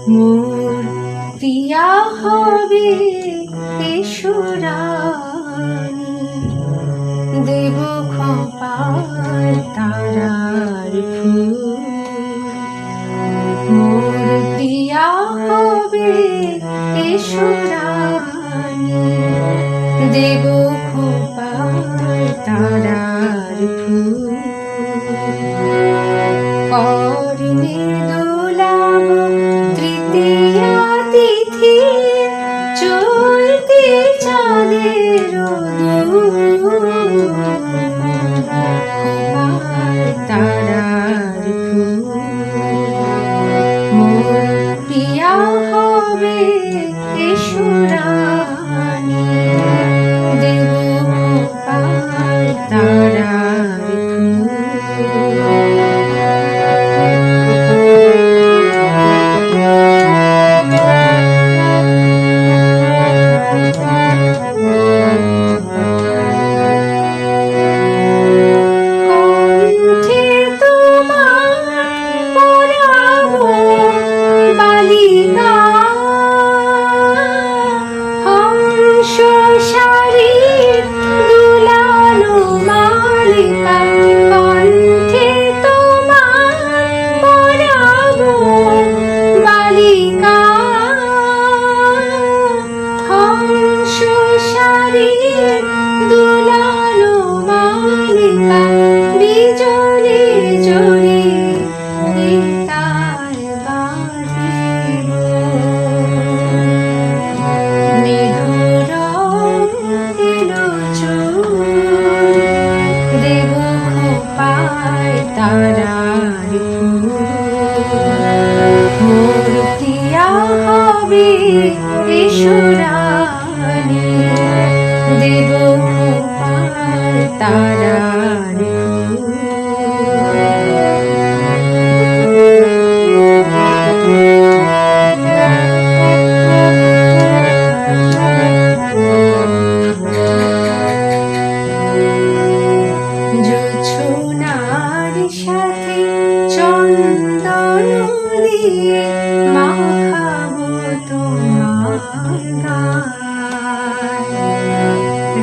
মোর প্রিয়া হবে এসরানি, দেব খোপার তারার ফুল। মোর প্রিয়া হবে এসরানি, দেব খোপার তারার ফুল। করণে দোলাব তৃতীয়া তিথি, চৈতে চাঁদের দোল। খোপার তারার ফুল। মোর প্রিয়া হবে এসরানি, দেব খোপার তারার ফুল। তারার ফুল। মোর প্রিয়া হবে এসরানি, দেব খোপার তারার ফুল। জোছনার সাথে চন্দন দিয়ে মাখাবো তোমার গায়।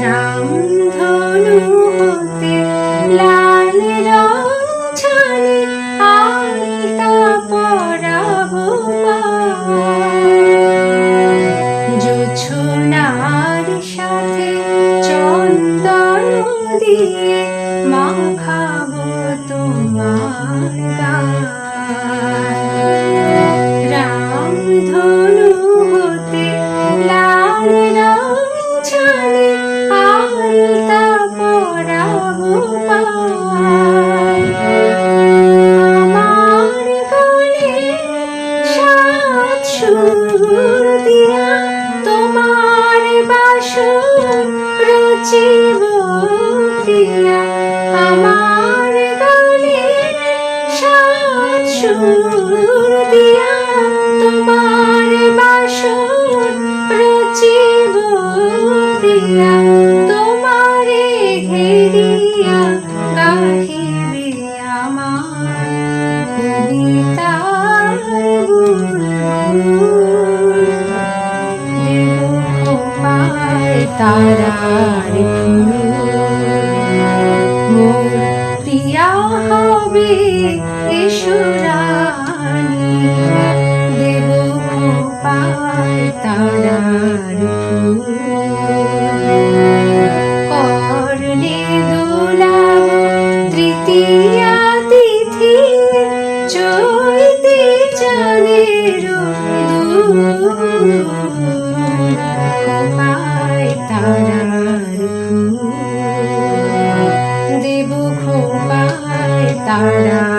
রামধনু হতে লাল রং ছাড়ে আলতা পরাবো পায়। জোছনার সাথে চন্দন দিয়ে মাখাবো তোমার গায়। রামধনু হতে লাল রং ছাড়ে আলতা পরাবো পায়। আমার গলে সাত সুর দিয়া তোমার বাসর রচিব প্রিয়া। আমার গলে সাত সুর দিয়া তোমার বাসর রচিব প্রিয়া। তোমারে ঘেরিয়া গাহিবে আমার কবিতার বুলবুল। দেব খোপার তারার ফুল। মোর প্রিয়া হবে এসরানি, দেব খোপার তারার ফুল। করণে দোলাব তৃতীয়া তিথি, চৈতে চাঁদের দোল। খোপার তারার ফুল, দেব খোপার তারা।